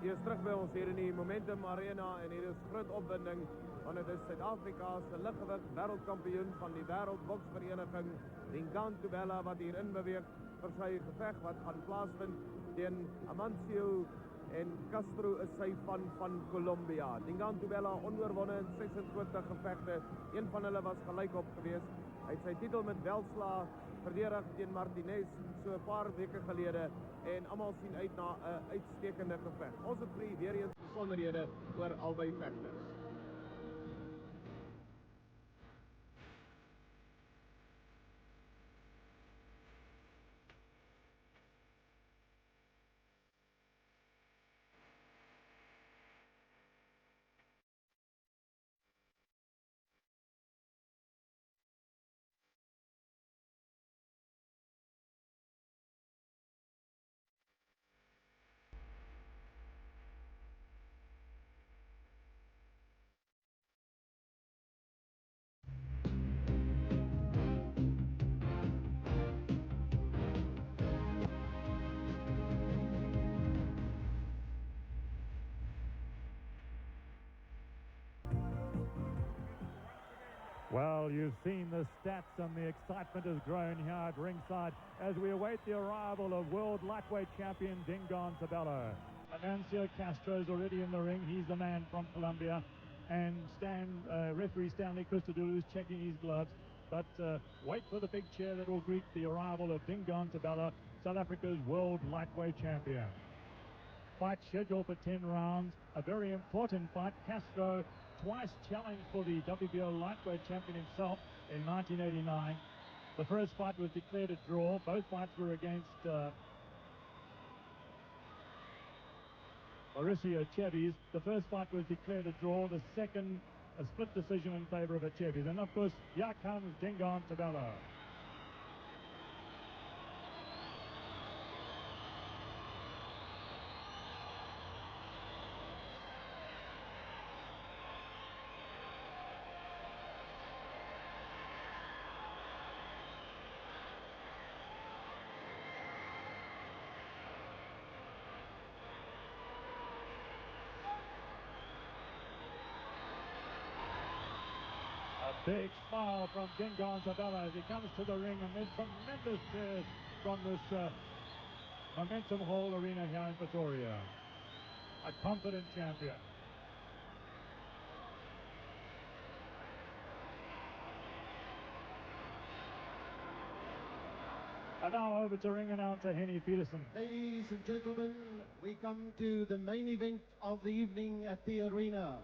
Jy is terug by ons hier in die Momentum Arena en hier is groot opwinding want dit is Suid-Afrika se liggewig wêreldkampioen van die wêreldboksvereniging Dingaan Thobela wat hier inbeweeg vir sy geveg wat gaan plaasvind teen Amancio en Castro is sy van Colombia. Dingaan Thobela onoorwonne in 26 gevegte. Een van hulle was gelykop geweest. Hy het sy titel met welslae verdedig teen Martinez so 'n paar weke gelede en almal sien uit na 'n uitstekende geveg. Ons het vir weer eens besonderhede oor albei vegters. Well, you've seen the stats and the excitement has grown here at ringside as we await the arrival of world lightweight champion Dingaan Thobela. Amancio Castro is already in the ring. He's the man from Colombia. And referee Stanley Christodoulou is checking his gloves. But wait for the big chair that will greet the arrival of Dingaan Thobela, South Africa's world lightweight champion. Fight scheduled for 10 rounds. A very important fight. Castro twice challenged for the WBO lightweight champion himself in 1989. The first fight was declared a draw. Both fights were against Mauricio Chevis. The first fight was declared a draw. The second, a split decision in favor of Chevis. And of course, here comes Dingaan Thobela. Big smile from Dingaan Thobela as he comes to the ring amid tremendous cheers from this Momentum Hall arena here in Pretoria. A confident champion. And now over to ring announcer Henny Peterson. Ladies and gentlemen, we come to the main event of the evening at the arena.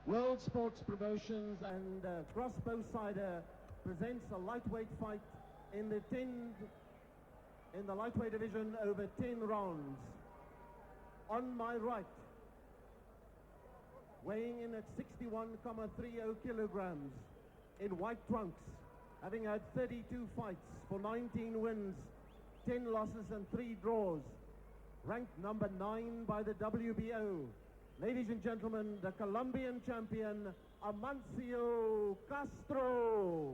World Sports Promotions and Crossbow Cider presents a lightweight fight in the lightweight division over 10 rounds. On my right, weighing in at 61.30 kilograms in white trunks, having had 32 fights for 19 wins, 10 losses and 3 draws, ranked number 9 by the WBO. Ladies and gentlemen, the Colombian champion, Amancio Castro.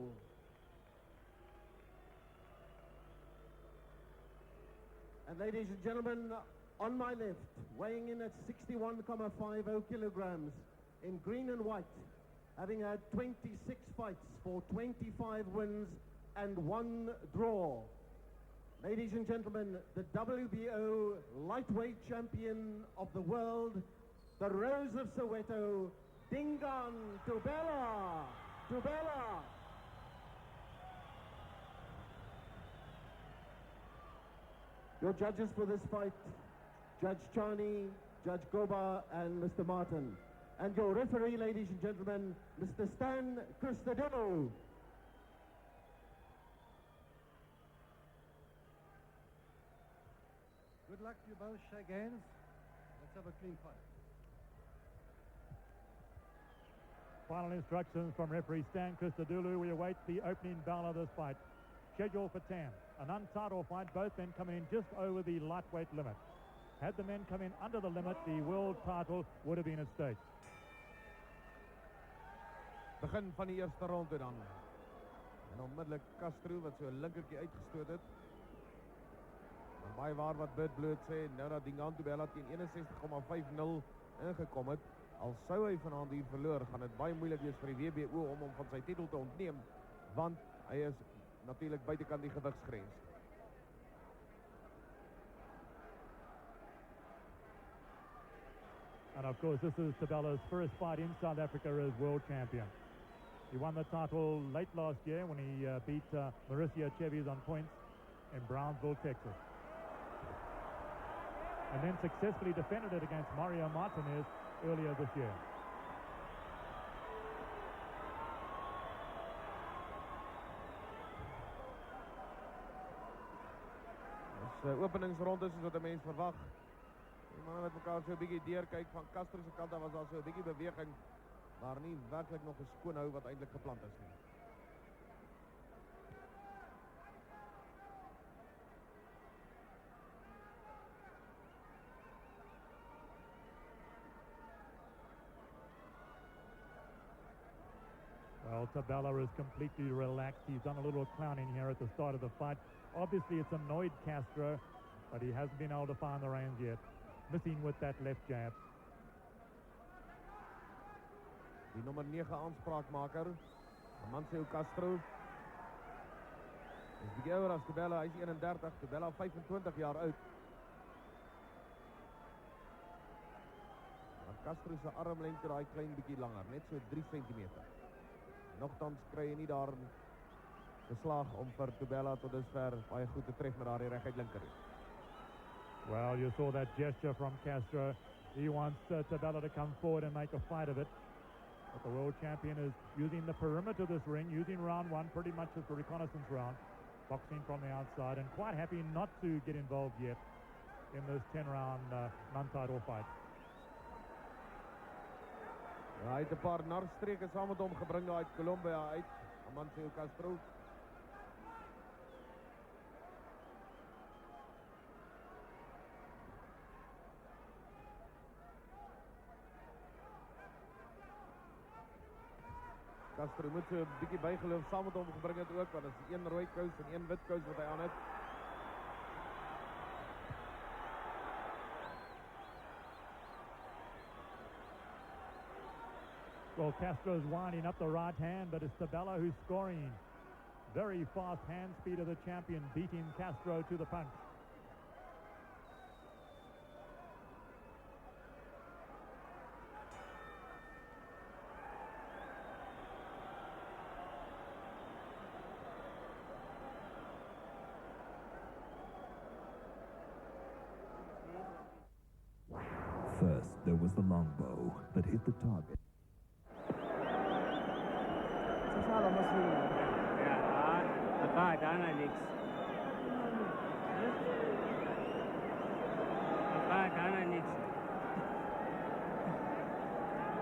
And ladies and gentlemen, on my left, weighing in at 61.50 kilograms in green and white, having had 26 fights for 25 wins and 1 draw. Ladies and gentlemen, the WBO lightweight champion of the world, the Rose of Soweto, Dingaan Thobela. Thobela. Your judges for this fight, Judge Chani, Judge Goba, and Mr. Martin. And your referee, ladies and gentlemen, Mr. Stan Christodoulou. Good luck to you both. Shake hands. Let's have a clean fight. Final instructions from referee Stan Christodoulou. We await the opening bell of this fight. Scheduled for 10. An untitled fight, both men coming in just over the lightweight limit. Had the men come in under the limit, the world title would have been at stake. Begin van die eerste ronde dan. En onmiddellik Castro wat so 'n linkertjie uitgestoot het. Maar baie waar wat Bert Bloot sê, nou dat Dingaan Tobela teen 61,50 ingekom het, al sou hy vanaand hier verloor, gaan dit baie moeilik wees vir die WBO om hom van sy titel te ontneem, want hy is natuurlik buitekant die gewigsgrens. And of course, this is Tabela's first fight in South Africa as world champion. He won the title late last year when he beat Mauricio Chevis on points in Brownsville, Texas. And then successfully defended it against Mario Martinez earlier this year. Dis openingsronde soos wat 'n mens verwag. Die manne met mekaar so 'n bietjie deurkyk, van Castro se kant af was daar so 'n bietjie beweging, maar nie werklik nog 'n skoon hou wat eintlik geplant is nie. Well, Tabela is completely relaxed. He's done a little clowning here at the start of the fight. Obviously, it's annoyed Castro, but he hasn't been able to find the reins yet. Missing with that left jab. Die nommer 9 aanspraakmaker, Amancio Castro. Is bietjie ouer as Tabela, hy's 31, Tabela 25 jaar oud. Maar Castro se armlengte daai klein bietjie langer, net so 3 cm. Nogtans kry hy nie daar geslaag om vir Tabela tot dusver baie goed te tref met daardie reguit linker. Well, you saw that gesture from Castro. He wants Tabela to come forward and make a fight of it. But the world champion is using the perimeter of this ring, using round one pretty much as a reconnaissance round. Boxing from the outside and quite happy not to get involved yet in this 10-round non-title fight. Ja, hy het 'n paar narstreke saam met hom gebring daar uit Colombia uit, Amancio Castro. Castro moet so 'n bietjie bygeloof saam met hom gebring het ook, want dit is 1 rooi kous en 1 wit kous wat hy aan het. Well, Castro's winding up the right hand, but it's Tabela who's scoring. Very fast hand speed of the champion, beating Castro to the punch. First, there was the longbow that hit the target. Ja, daarna niks. Daarna niks.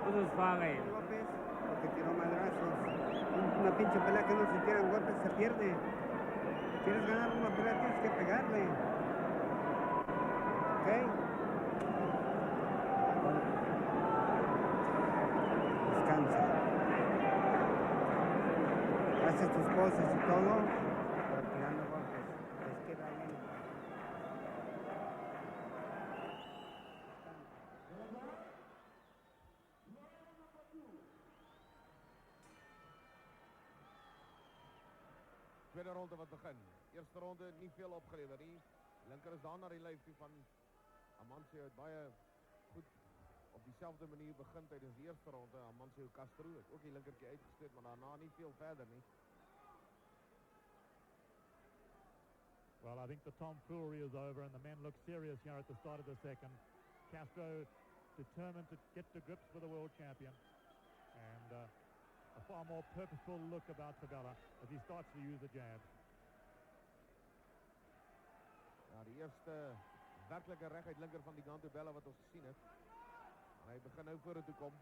Eso es Fague. López, porque tiró madrazos. Una pinche pelea que no se tiran golpes se pierde. Si quieres ganar una pelea tienes que pegarle. ¿Ok? Descansa. Haces tus cosas y todo, pero tirando golpes. Les queda bien. Tweede ronde wat begin. Eerste ronde nie veel opgelewer nie. Linker is daar na die lyf toe van Amancio het baie goed op dieselfde manier begin tydens die eerste ronde. Amancio Castro het ook die linkertjie uitgestoot, maar daarna nie veel verder nie. Well, I think the tomfoolery is over and the men look serious here at the start of the second. Castro determined to get to grips with the world champion. And a far more purposeful look about Tabela as he starts to use the jab. Ja, die eerste werklike reguit linker van Dingaan Tobela wat ons gesien het. En hy begin nou vorentoe kom.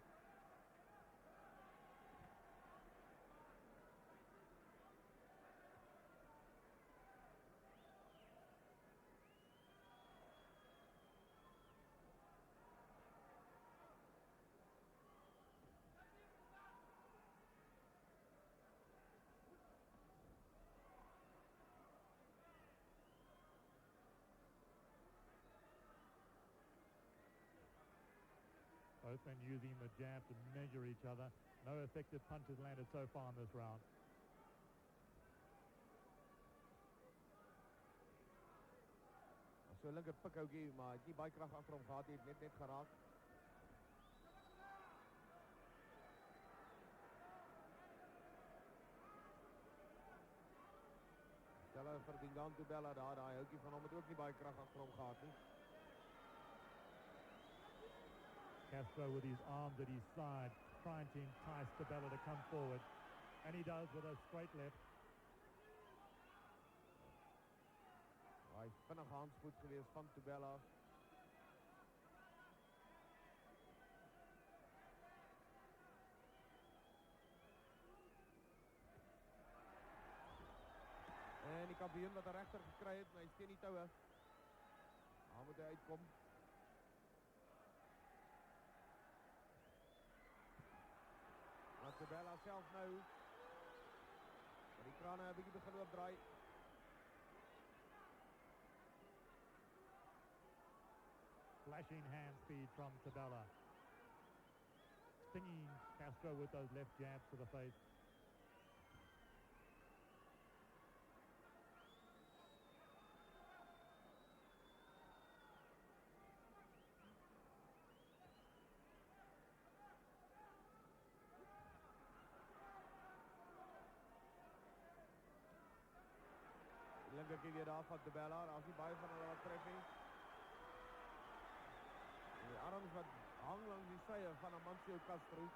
Both men using the jab to measure each other. No effective punches landed so far in this round. So linker pikhoukie, maar hy het nie baie krag agter hom gehad, hy het net geraak. Stelle vir Dingaan Bella daar, daai houkie van hom het ook nie baie krag agter hom gehad nie. Castro with his arms at his side, trying to entice Tabella to come forward. And he does with a straight left. Hy is vinnig handspoed geweest van Tabella. En die kampioen wat 'n regter gekry het, hy steen die toue. Daar moet hy uitkom. Laat Tabella self nou. Maar die krane 'n bietjie begin oopdraai. Flashing hand speed from Tabella. Stinging Castro with those left jabs to the face. Linkerkie weer daar van Tabella, daar is nie baie van hulle wat tref nie. Die arms wat hang langs die sye van Amancio Castro.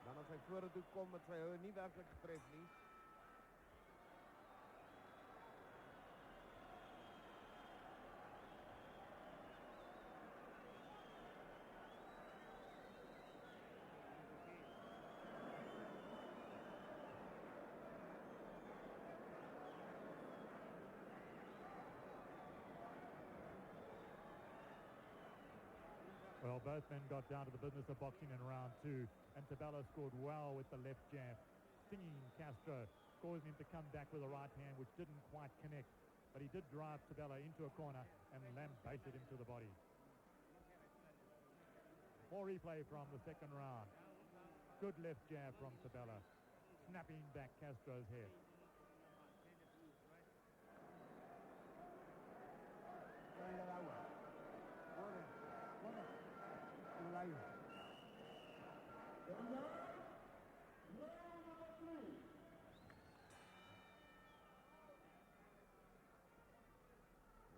Dan as hy vorentoe kom met sy houe nie werklik getref nie. Well, both men got down to the business of boxing in round two, and Tabella scored well with the left jab, stinging Castro, causing him to come back with a right hand, which didn't quite connect. But he did drive Tabella into a corner and lambasted him to the body. More replay from the second round. Good left jab from Tabella, snapping back Castro's head.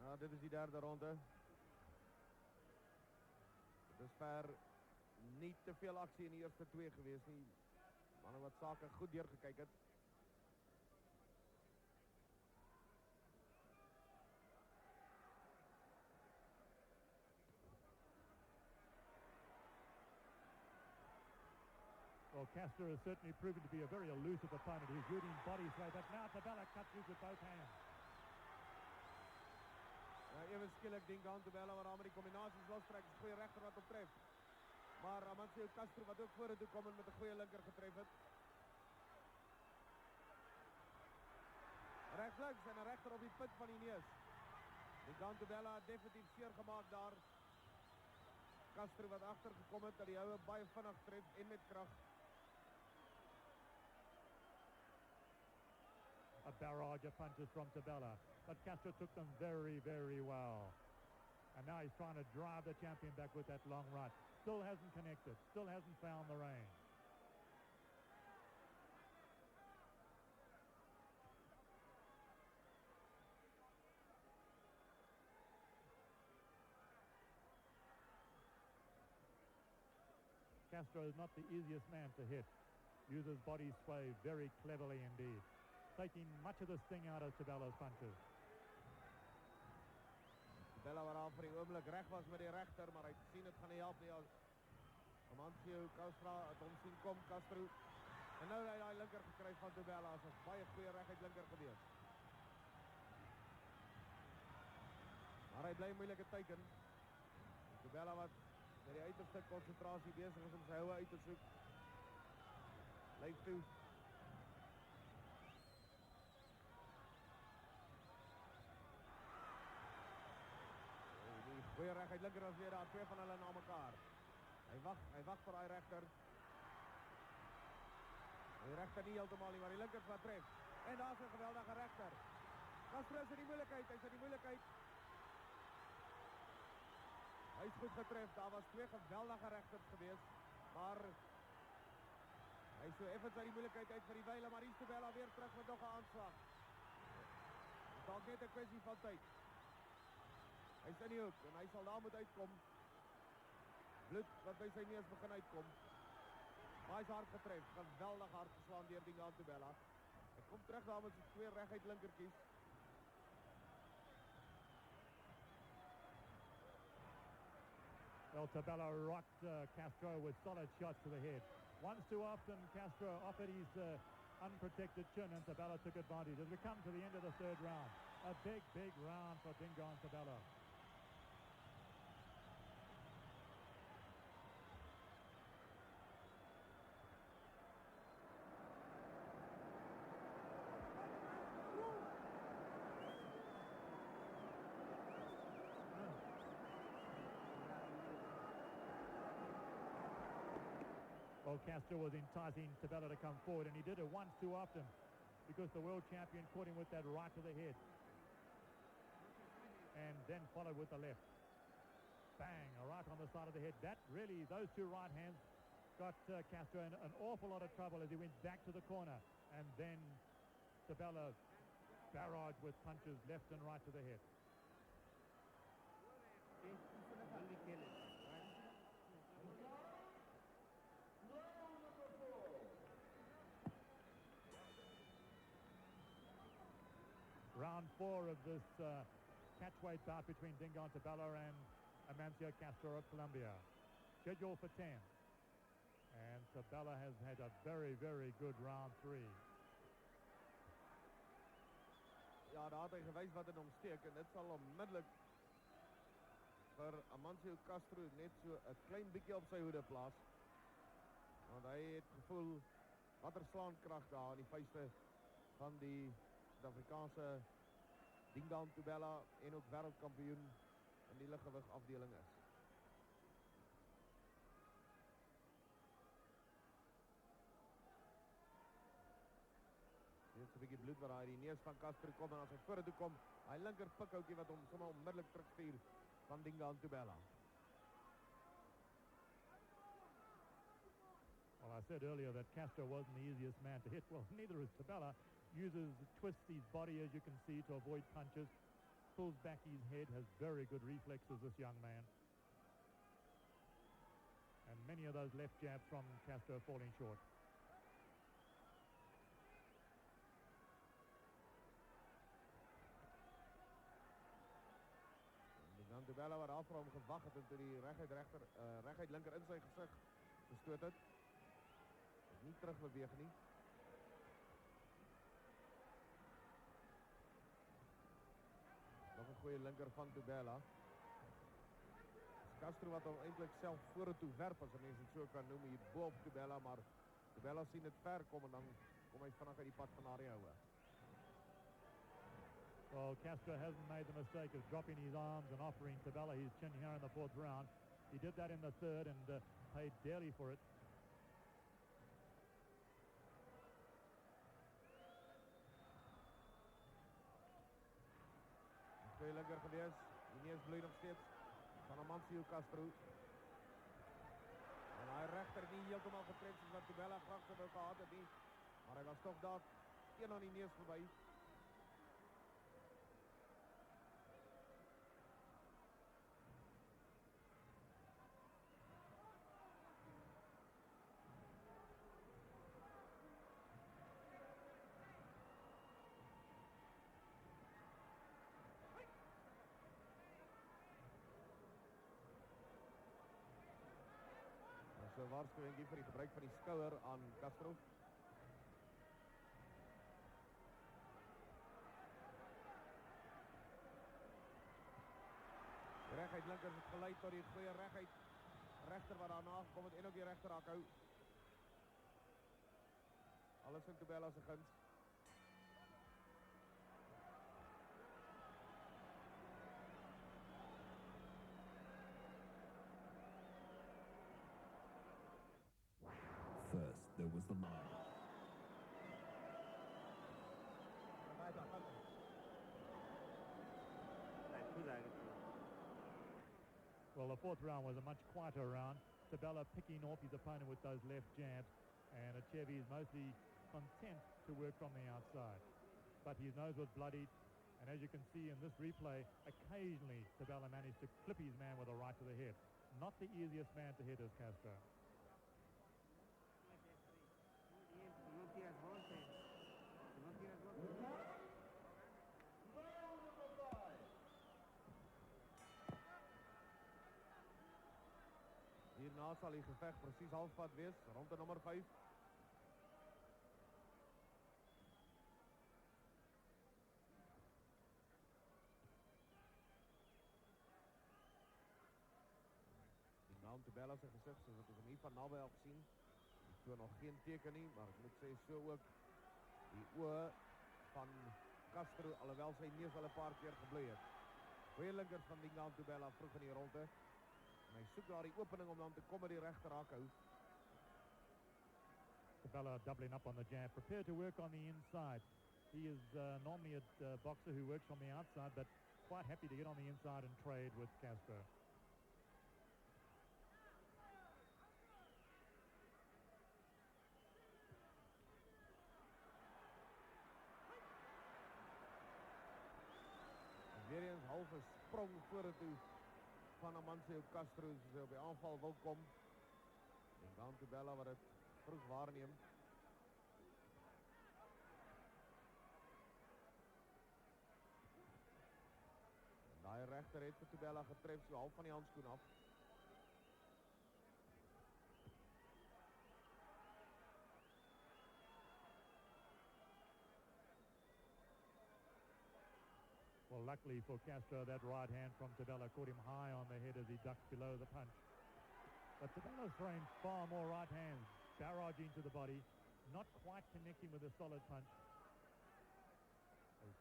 Nou, dit is die derde ronde. Dusver nie te veel aksie in die eerste twee gewees nie. Manne wat sake goed deurgekyk het. Well, Castro has certainly proven to be a very elusive opponent. He's rooting body sway, but now Tabella cuts through with both hands. Even skielik Dingaan Tabella waar met die kombinasies lostrek, is goeie regter wat optref. Maar Amancio Castro wat ook vorentoe kom en met 'n goeie linker getref het. Regslinks en 'n regter op die punt van die neus. Dingaan Tabella definitief seer gemaak daar. Castro wat agter gekom het dat die houe baie vinnig tref en met krag. A barrage of punches from Tabella, but Castro took them very, very well. And now he's trying to drive the champion back with that long right. Still hasn't connected, still hasn't found the range. Castro is not the easiest man to hit. Uses body sway very cleverly indeed, taking much of the sting out of Tabella's punches. Tabella wat daar vir die oomblik reg was met die regter, maar hy sien dit gaan nie help nie. Amancio Castro het hom sien kom, Castro. En nou hy daai linker gekry van Tabella, as 'n baie goeie reguit linker gewees. Maar hy bly moeilike teiken. Tabella wat met die uiterste konsentrasie besig is om sy houe uit te soek. Lyf toe. Die goeie reguit linker was weer daar, twee van hulle na mekaar. Hy Hy wag vir daai regter. Die regter nie heeltemal nie, maar die linker wat tref. En daar's 'n geweldige regter. Castro is in die moeilikheid, hy's in die moeilikheid. Hy's goed getref, daar was 2 geweldige regters geweest, maar hy so effens uit die moeilikheid uit vir die wyle, maar hier is Tobela weer terug met nog 'n aanslag. Dalk net 'n kwessie van tyd. Hy's in die hoek en hy sal daar moet uitkom. Bloed wat by sy neus begin uitkom. Maar hy's hard getref, geweldig hard geslaan deur Dingaan Tobela. Hy kom terug daar met sy 2 reguit linkertjies. Well, Tobela rocked Castro with solid shots to the head. Once too often, Castro offered his unprotected chin, and Tobela took advantage. As we come to the end of the 3rd round, a big round for Dingaan Tobela. Well, Castro was enticing Tobela to come forward, and he did it once too often because the world champion caught him with that right to the head and then followed with the left. Bang, a right on the side of the head. That really, those 2 right hands got Castro in an awful lot of trouble as he went back to the corner, and then Tobela barraged with punches left and right to the head. Round 4 of this catchweight bout between Dingaan Tobela and Amancio Castro of Colombia. Scheduled for 10. And Tobela has had a very good round 3. Ja, daar het hy gewys wat in hom steek en dit sal onmiddellik vir Amancio Castro net so 'n klein bietjie op sy hoede plaas. Want hy het gevoel watter slaankrag daar in die vuiste van die Suid-Afrikaanse Dingaan Tobela en ook wêreldkampioen in die liggewig afdeling is. Dit is 'n bietjie bloed wat daar uit die neus van Castro kom, en as hy vorentoe kom, hy linker pikhoutjie wat hom sommer onmiddellik terugstuur van Dingaan Tobela. Well, I said earlier that Castro wasn't the easiest man to hit. Well, neither is Tobela. Twists his body, as you can see, to avoid punches. Pulls back his head, has very good reflexes, this young man. And many of those left jabs from Castro falling short. Dingaan Tobela wat daar vir hom gewag het en toe die reguit linker in sy gesig gestoot het. Nie terug beweeg nie. Nog 'n goeie linker van Tobela. Castro wat hom eintlik self vorentoe werp, as mense dit so kan noem, hier bo op Tobela, maar Tobela sien dit ver kom en dan kom hy vinnig uit die pad van daardie houe. Well, Castro hasn't made the mistake of dropping his arms and offering Tobela his chin here in the 4th round. He did that in the 3rd and paid dearly for it. Twee linker gewees, die neus bloei nog steeds van Amancio Castro. En hy regter nie heeltemal getref soos wat Tobela graag wou gehad het nie, maar hy was toch daar een aan die neus verby. So waarskuwing vir die gebruik van die skouer aan Castro. Die reguit linker het gelei tot die goeie reguit regter wat daarna gekom het en ook die regter hou. Alles in Tobela se guns. was the long. Well, the fourth round was a much quieter round. Tabella picking off his opponent with those left jabs, and Achevi is mostly content to work from the outside. But his nose was bloodied, and as you can see in this replay, occasionally Tabella managed to clip his man with a right to the head. Not the easiest man to hit as Castro. Hierna sal die geveg presies halfpad wees, ronde nommer 5. Die naam Tabella se gesig, soos wat ons hom hier van naby af sien, ek toon nog geen teken nie, maar ek moet sê so ook die oë van Castro, alhoewel sy neus al 'n paar keer gebloei het. Goeie linkers van die naam Tabella vroeg in die ronde. En hy soek daar die opening om dan te kom met die regter hakhou. Tabella doubling up on the jab, prepared to work on the inside. He is normally a boxer who works from the outside, but quite happy to get on the inside and trade with Castro. Weer eens halve sprong vorentoe van Amancio Castro, soos hy op die aanval wil kom. En dan Tabella wat dit vroeg waarneem. En daai regter het vir Tabella getref, so half van die handskoen af. Well, luckily for Castro, that right hand from Tabella caught him high on the head as he ducked below the punch. But Tabella's throwing far more right hands, barraging to the body, not quite connecting with a solid punch. As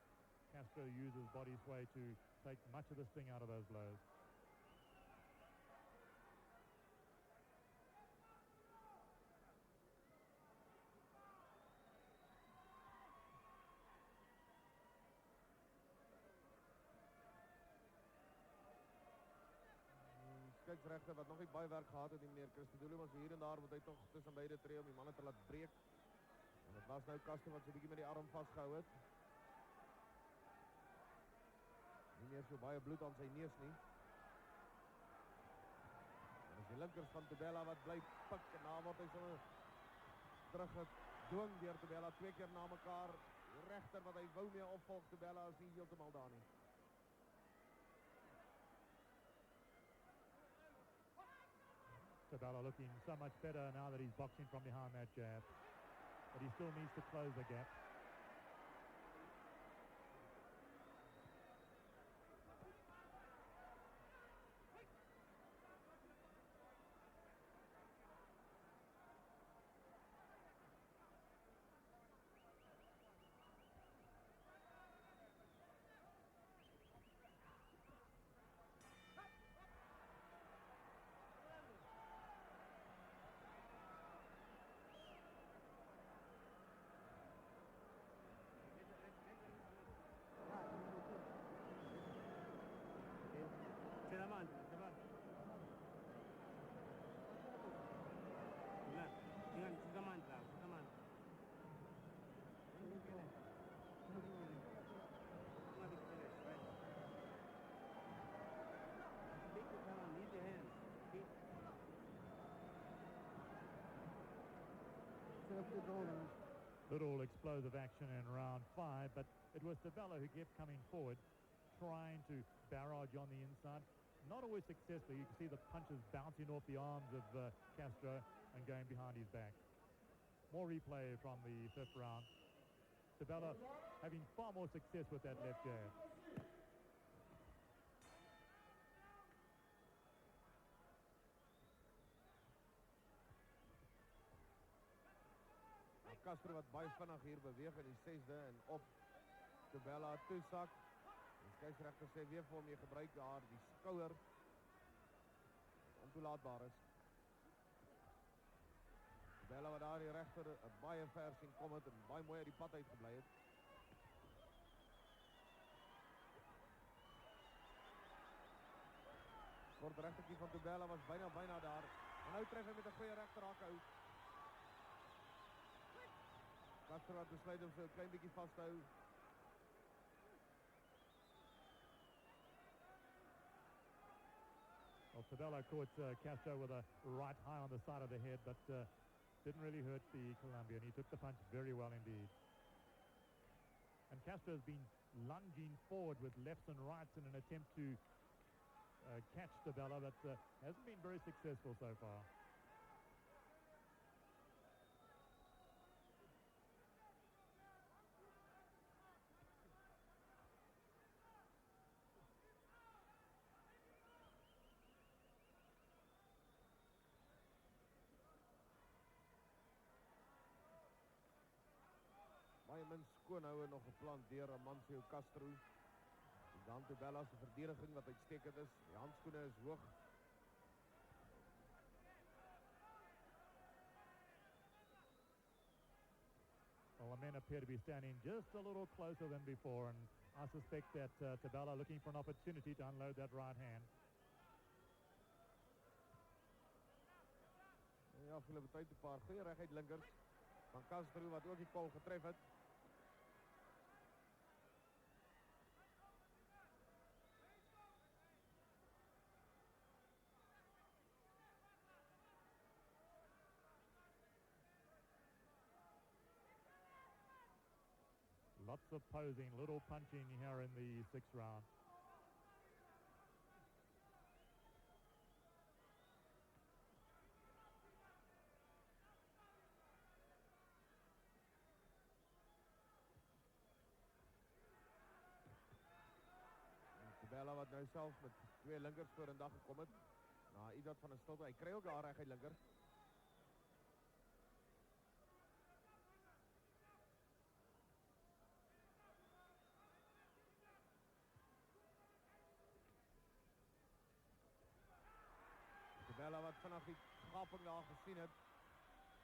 Castro uses body sway to take much of the sting out of those blows. Skyksregter wat nog nie baie werk gehad het, die meneer Christodoulou, maar so hier en daar wat hy tog tussen beide tree om die manne te laat breek. En dit was nou Castro wat so 'n bietjie met die arm vasgehou het. Nie meer so baie bloed aan sy neus nie. En as die linkers van Tabella wat bly pik en na word hy sommer teruggedwing deur Tabella 2 keer na mekaar. Die regter wat hy wou mee opvolg, Tabella is nie heeltemal daar nie. Tabella looking so much better now that he's boxing from behind that jab. But he still needs to close the gap. Little explosive action in round 5, but it was Tabella who kept coming forward, trying to barrage on the inside. Not always successful. You can see the punches bouncing off the arms of Castro and going behind his back. More replay from the 5th round. Tabella having far more success with that left jab. Castro wat baie vinnig hier beweeg in die 6de en op Tabella toesak. Die skeieregter sê weer vir hom jy gebruik daar die skouer ontoelaatbaar is. Bella wat daar die regter baie ver sien kom het en baie mooi uit die pad uitgebly het. Kort regtertjie van Tubella was bijna daar. En nou tref hy met 'n goeie regterhakhou. Castro het besluit om so 'n klein bietjie vas te hou. Well, Tubella caught Castro with a right high on the side of the head, but didn't really hurt the Colombian. He took the punch very well indeed. And Castro's been lunging forward with lefts and rights in an attempt to catch Tubella, but hasn't been very successful so far. Baie min skoonhoue nog geplant deur Amancio Castro. En dan Tubella se verdediging wat uitstekend is. Die handskoene is hoog. Well, the men appear to be standing just a little closer than before, and I suspect that Tubella looking for an opportunity to unload that right hand. Ja, afgelope tyd 'n paar goeie reguit linkers van Castro wat ook die kol getref het. Lots of posing, little punching here in the 6th round. Tubella wat nou self met 2 linkers voor in dag gekom het. Na iets wat van 'n stilte. Hy kry ook daar reguit linker. Tubella wat vanaf die gaping daar gesien het.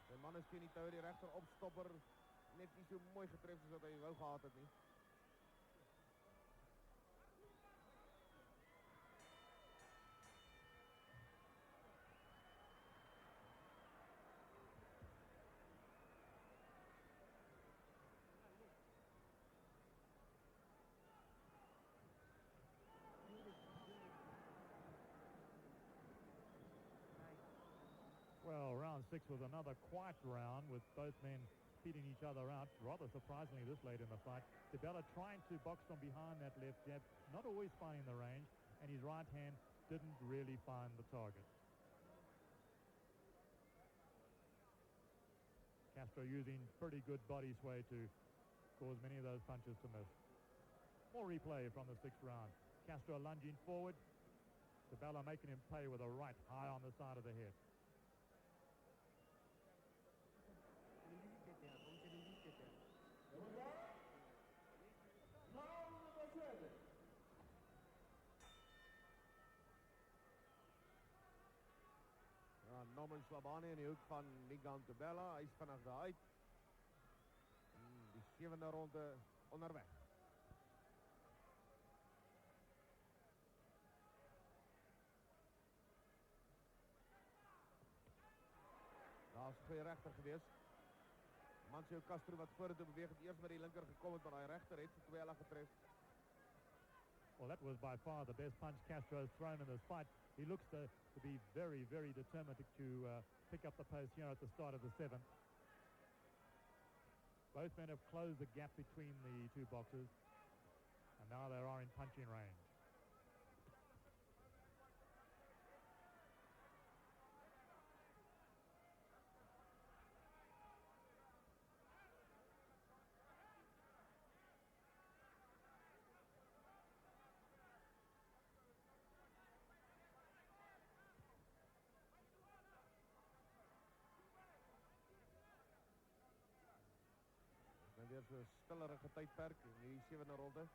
Sy man is teen die tou, die regter opstopper net nie so mooi getref soos wat hy wou gehad het nie. Well, round 6 was another quiet round with both men beating each other out, rather surprisingly this late in the fight. Tubella trying to box from behind that left jab, not always finding the range, and his right hand didn't really find the target. Castro using pretty good body sway to cause many of those punches to miss. More replay from the 6th round. Castro lunging forward, Tubella making him pay with a right high on the side of the head. Ja, Norman Slabani in die hoek van Ligan Tubella. Hy is vinnig daar uit. En die 7de ronde onderweg. Daar is 'n goeie regter gewees. Amancio Castro wat vorentoe beweeg het, eers met die linker gekom het, maar daai regter het Tubella getref. Well, that was by far the best punch Castro has thrown in this fight. He looks to be very, very determined to pick up the pace here at the start of the 7th. Both men have closed the gap between the two boxers, and now they are in punching range. Dan weer so 'n stillerige tydperk in die 7de ronde.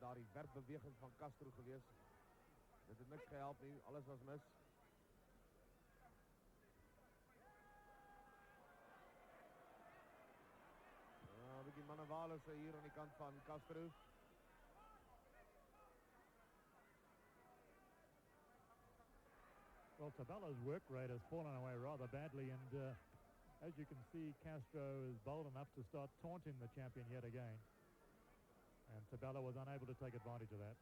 daar die werpbeweging van Castro gewees. Dit het niks gehelp nie, alles was mis. Ja, 'n bietjie mannewalese hier aan die kant van Castro. Well, Tabella's work rate has fallen away rather badly, and as you can see, Castro is bold enough to start taunting the champion yet again. And Tabella was unable to take advantage of that.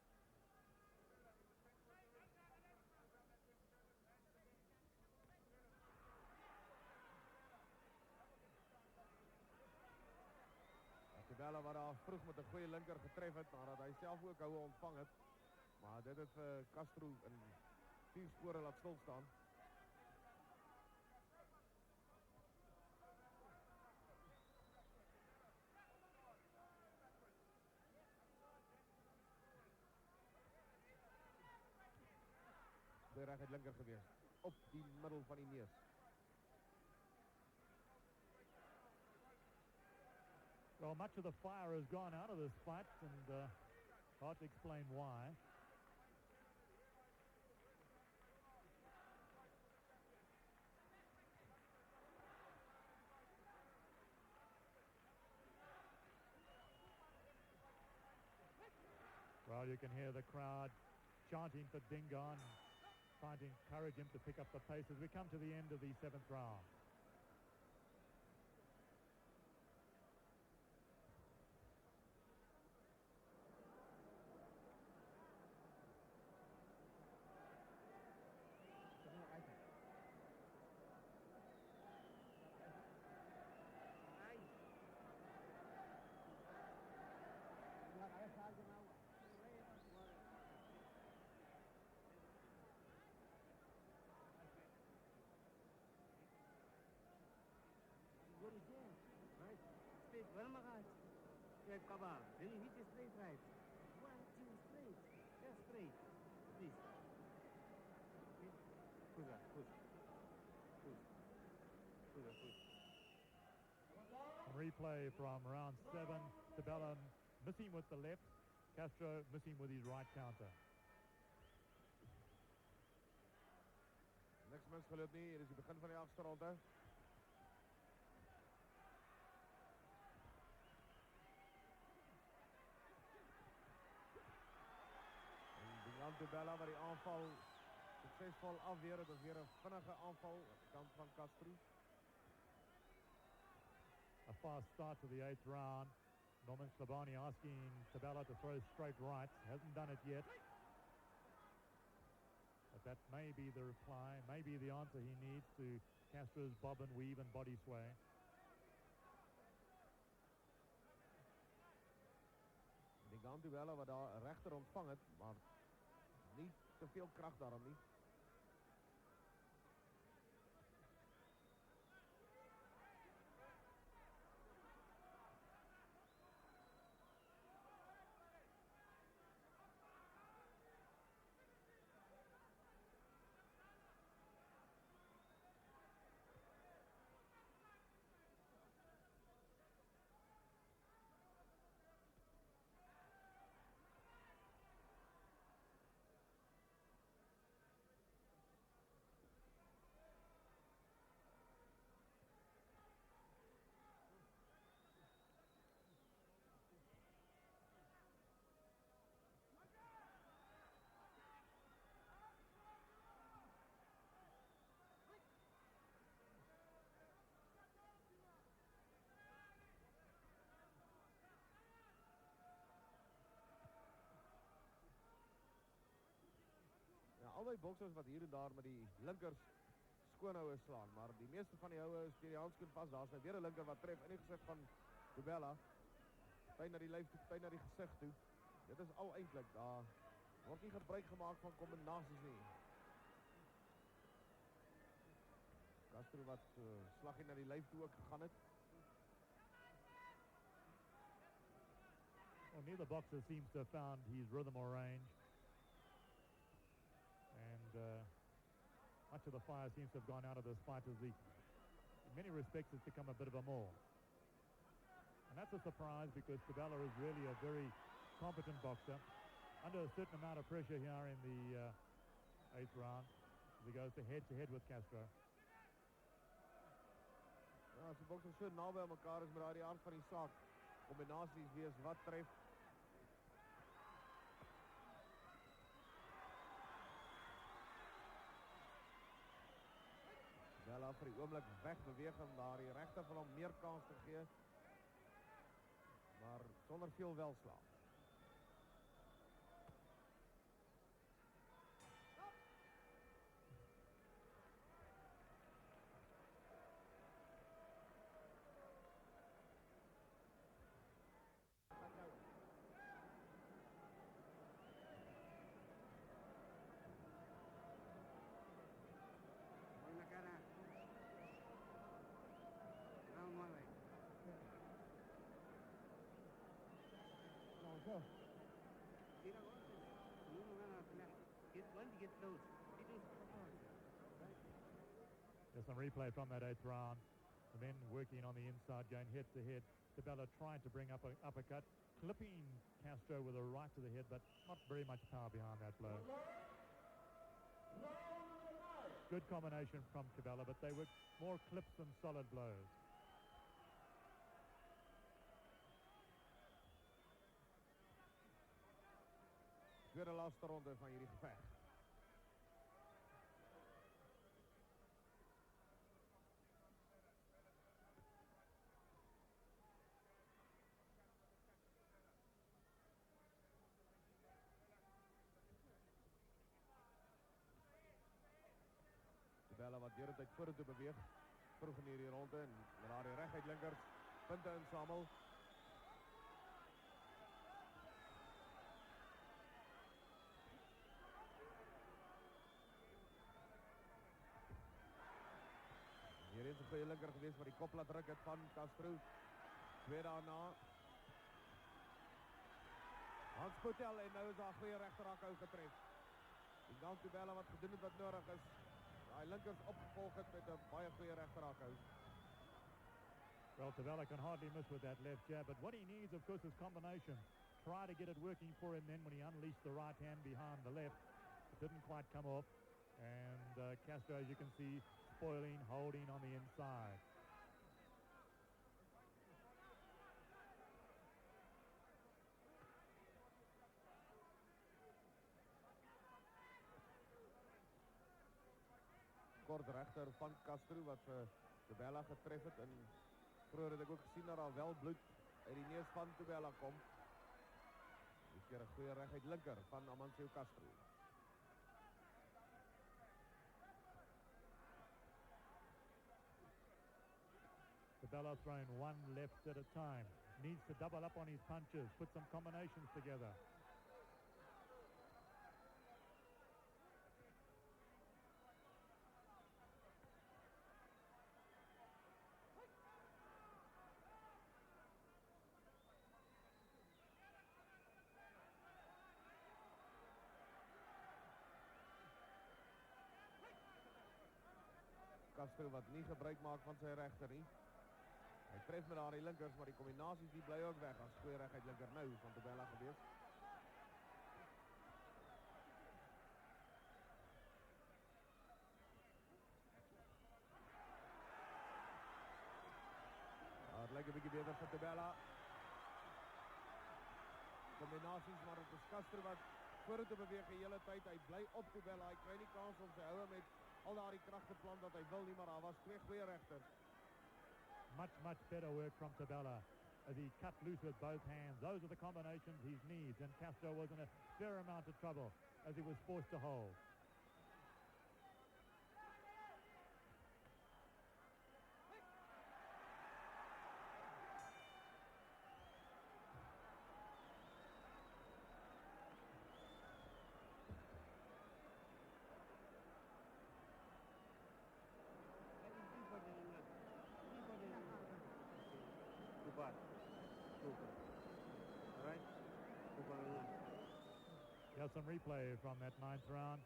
Tabella wat daar vroeg met 'n goeie linker getref het, nadat hy self ook houe ontvang het. Maar dit het vir Castro in 4 spore laat stilstaan. Reg het linker gewees op die middel van die neus. Well, much of the fire has gone out of this fight, and hard to explain why. Well, you can hear the crowd chanting for Dingaan, trying to encourage him to pick up the pace as we come to the end of the 7th round. Well, Maharaj. Yeah, Kabab. Then you hit it straight right. 1, 2, straight. Just straight. Please. Okay. Push that. Push. Push. Push that. Push. Replay from round 7. Tabella missing with the left. Castro missing with his right counter. Niks misgeloop nie. Hier is die begin van die 8ste ronde. Tabella wat die aanval suksesvol afweer. Dit is weer 'n vinnige aanval aan die kant van Castro. A fast start to the 8th round. Norman Shabani asking Tabella to throw straight right. Hasn't done it yet. But that may be the reply, may be the answer he needs to Castro's bob and weave and body sway. Die Tabella wat daar regter ontvang het, maar nie te veel krag daarom nie. Ja, albei boksers wat hier en daar met die linkers skoonhoue slaan, maar die meeste van die houe is teen die handskoen vas. Daar's nou weer 'n linker wat tref in die gesig van Tabella. Pyn na die lyf toe, pyn na die gesig toe. Dit is al eintlik, daar word nie gebruik gemaak van kombinasies nie. Castro wat slaggie na die lyf toe ook gegaan het. Well, neither boxer seems to have found his rhythm or range. And much of the fire seems to have gone out of this fight as in many respects it's become a bit of a maul. And that's a surprise because Tabella is really a very competent boxer. Under a certain amount of pressure here in the 8th round. As he goes to head with Castro. Ja, as die boksers so naby aan mekaar is met daardie aard van die saak. Kombinasies wees wat tref. Bella vir die oomblik wegbeweeg om daardie regter van hom meer kans te gee. Maar sonder veel welslaag. Con la cara. Round 9. Tira golpes. Uno gana la pelea. Get one, get those. There's some replay from that 8th round. The men working on the inside, going head to head. Tabella trying to bring up an uppercut, clipping Castro with a right to the head, but not very much power behind that blow. Good combination from Tabella, but they were more clips than solid blows. Tweede laaste ronde van hierdie geveg. Tabella wat deur die tyd vorentoe beweeg. Vroeg in hierdie ronde en met daardie reguit linkers punte insamel. Hier is 'n goeie linker geweest wat die kop laat druk het van Castro. Twee daarna. Hans Potel en nou is daar 'n goeie regterhak getref. Die Tabella wat gedoen het wat nodig is. Daai linkers opgevolg het met 'n baie goeie regterhak. Well, Tabella can hardly miss with that left jab, but what he needs, of course, is combination. Try to get it working for him then when he unleashed the right hand behind the left. It didn't quite come off. And Castro, as you can see, spoiling, holding on the inside. Kort regter van Castro wat vir Tabella getref het en vroeër het ek ook gesien dat daar wel bloed uit die neus van Tabella kom. Die keer 'n goeie reguit linker van Amancio Castro. Tabella throwing one left at a time. Needs to double up on his punches, put some combinations together. Castro wat nie gebruik maak van sy regter nie. Hy tref met daardie linkers, maar die kombinasies die bly ook weg as goeie reguit linker nou van Tabella gewees. Het lyk 'n bietjie beter vir Tabella. Kombinasies, maar dit is Castro wat vorentoe beweeg die hele tyd. Hy bly op Tabella. Hy kry nie kans om sy houe met al daardie kragte plan wat hy wil nie, maar daar was twee goeie regters. Much better work from Tabella as he cut loose with both hands. Those are the combinations he needs, and Castro was in a fair amount of trouble as he was forced to hold. There's some replay from that 9th round.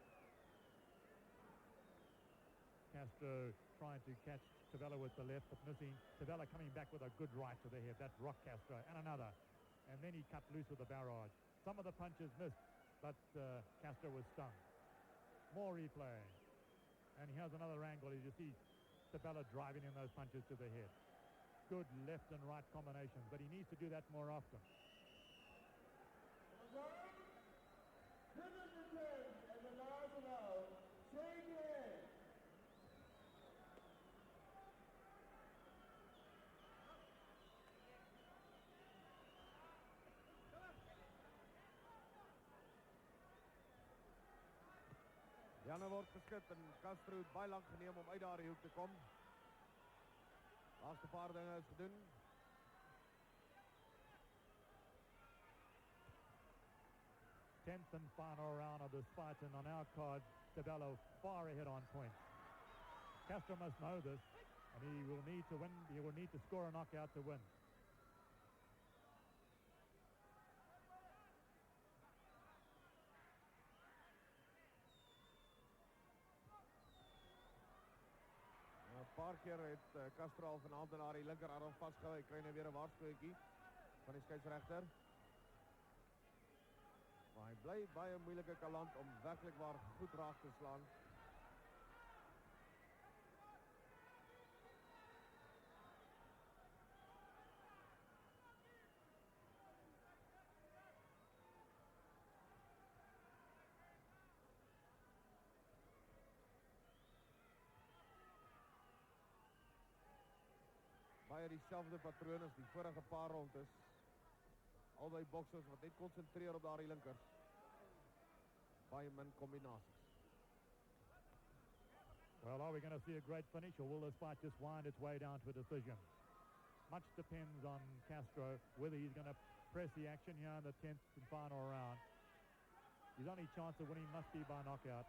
Castro trying to catch Tabella with the left, but missing. Tabella coming back with a good right to the head. That rocked Castro, and another. And then he cut loose with the barrage. Some of the punches missed, but Castro was stung. More replay. And here's another angle. You see Tabella driving in those punches to the head. Good left and right combinations, but he needs to do that more often. Janne wordt geskut en Castro het baie lank geneem om uit daardie hoek te kom. Laaste paar dinge is gedoen. Tenth and final round of this fight, and on our card, Tabella far ahead on points. Castro must know this, and he will need to win. He will need to score a knockout to win. Een paar keer het Castro al vanaand naar die linkerarm vastgehou. Hy kry nou weer 'n waarskuwingie van die skeieregter. Maar hy bly baie moeilike kaland om werklik waar goed raak te slaan. Baie dieselfde patroon as die vorige paar rondes. Albei boksers wat net konsentreer op daardie linkers. Baie min kombinasies. Well, are we going to see a great finish, or will this fight just wind its way down to a decision? Much depends on Castro, whether he's going to press the action here in the 10th and final round. His only chance of winning must be by knockout.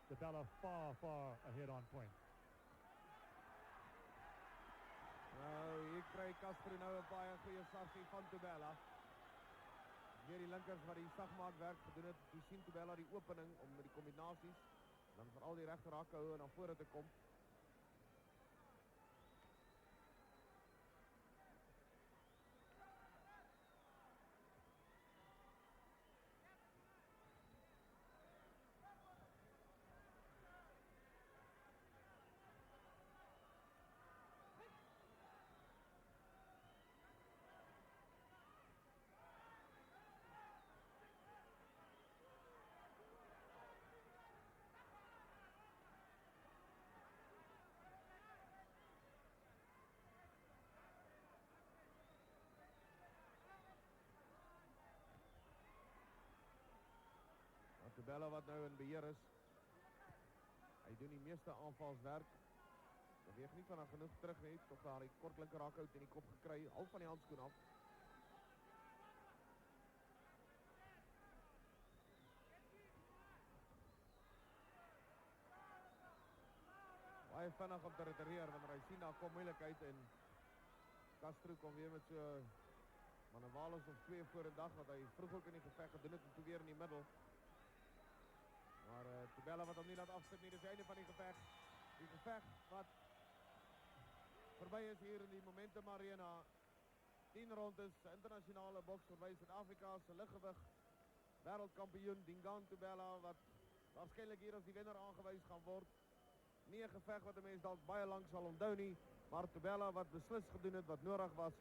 Tabella far, far ahead on points. Nou, hier kry Castro nou 'n baie goeie sarsie van Tabella. Weer die linkers wat die sagmaakwerk gedoen het. Jy sien Tabella die opening om met die kombinasies, dan veral die regter hakke hou en na vore te kom. Tabella wat nou in beheer is. Hy doen die meeste aanvalswerk. Beweeg nie van genoeg terug nie. Tog daar die kort linker hakhout in die kop gekry. Half van die handskoen af. Baie vinnig om te retireer wanneer hy sien daar kom moeilikheid en Castro kom weer met so Manowalos of 2 voor 'n dag wat hy vroeg ook in die geveg gedoen het en toe weer in die middel. Maar Tabella wat hom nie laat afsit nie, dis die einde van die geveg. Die geveg wat verby is hier in die Momentum Arena. 10 rondes, internasionale boks verby Suid-Afrika se liggewig wêreldkampioen Dingaan Tabella wat waarskynlik hier as die wenner aangewys gaan word. Nie 'n geveg wat 'n mens dalk baie lank sal onthou nie, maar Tabella wat beslis gedoen het wat nodig was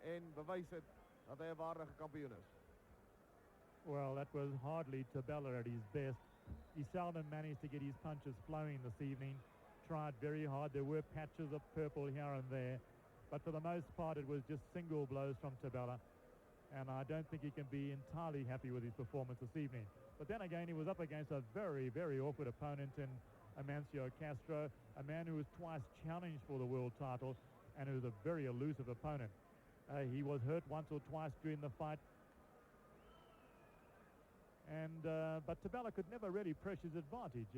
en bewys het dat hy 'n waardige kampioen is. Well, that was hardly Tabella at his best. He seldom managed to get his punches flowing this evening. Tried very hard. There were patches of purple here and there. But for the most part, it was just single blows from Tabella. And I don't think he can be entirely happy with his performance this evening. But then again, he was up against a very, very awkward opponent in Amancio Castro, a man who was twice challenged for the world title and who was a very elusive opponent. He was hurt once or twice during the fight. And but Tabella could never really press his advantage.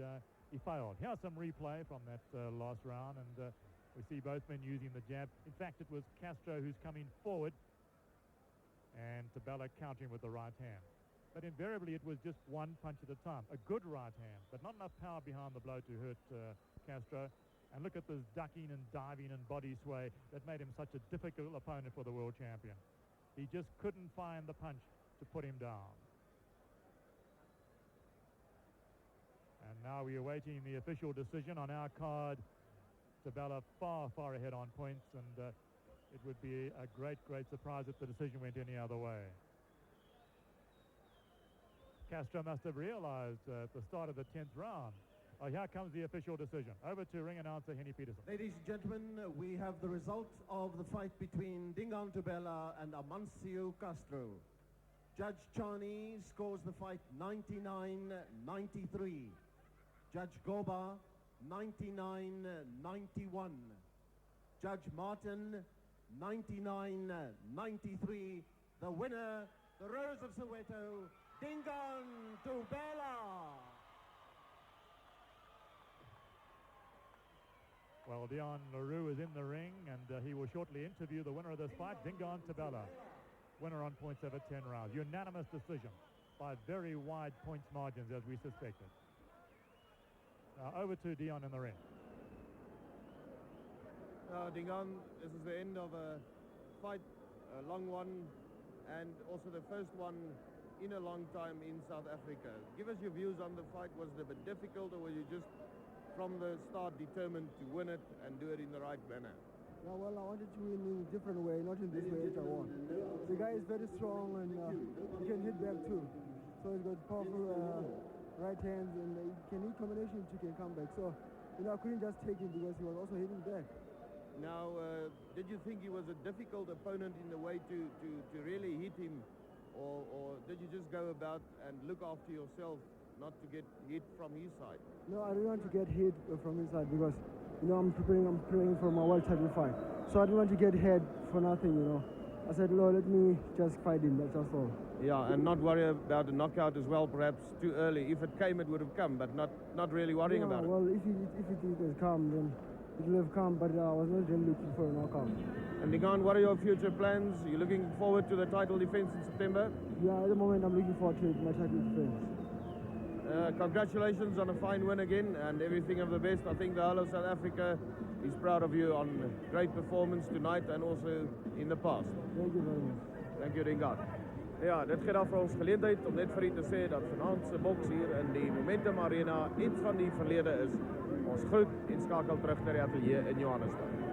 He failed. Here's some replay from that last round, and we see both men using the jab. In fact, it was Castro who's coming forward, and Tabella countering with the right hand. But invariably, it was just one punch at a time. A good right hand, but not enough power behind the blow to hurt Castro. And look at this ducking and diving and body sway that made him such a difficult opponent for the world champion. He just couldn't find the punch to put him down. Now we are awaiting the official decision on our card. Tabela far, far ahead on points, and it would be a great, great surprise if the decision went any other way. Castro must have realized at the start of the 10th round. Oh, here comes the official decision. Over to ring announcer Henny Peterson. Ladies and gentlemen, we have the result of the fight between Dingaan Tabela and Amancio Castro. Judge Chani scores the fight 99-93. Judge Goba 99-91. Judge Martin 99-93. The winner, the Rose of Soweto, Dingaan Tabela. Well, Dion LaRue is in the ring, and he will shortly interview the winner of this fight, Dingaan Tabela. Winner on points over 10 rounds. Unanimous decision by very wide points margins, as we suspected. Now over to Dion in the ring. Dingaan, this is the end of a fight, a long one, and also the first one in a long time in South Africa. Give us your views on the fight. Was it a bit difficult, or were you just from the start determined to win it and do it in the right manner? Yeah, well, I wanted to win in a different way, not in this way which I won. The guy is very strong, and he can hit back too. So he's got powerful right hands, and he can hit combinations, he can come back. So, you know, I couldn't just take him because he was also hitting back. Now, did you think he was a difficult opponent in the way to really hit him, or did you just go about and look after yourself, not to get hit from his side? No, I didn't want to get hit from his side because, you know, I'm preparing for my world title fight. So I didn't want to get hit for nothing, you know. I said, no, let me just fight him, that's all. Yeah, and not worry about the knockout as well, perhaps too early. If it came, it would have come, but not really worrying about it. Well, if it has come, then it will have come, but I was not really looking for a knockout. And Dingaan, what are your future plans? Are you looking forward to the title defense in September? Yeah, at the moment I'm looking forward to it, my title defense. Congratulations on a fine win again, and everything of the best. I think the whole of South Africa is proud of you on great performance tonight and also in the past. Thank you very much. Thank you, Dingaan. Ja, dit gee dan vir ons geleentheid om net vir u te sê dat vanaand se boks hier in die Momentum Arena iets van die verlede is. Ons groet en skakel terug na die ateljee in Johannesburg.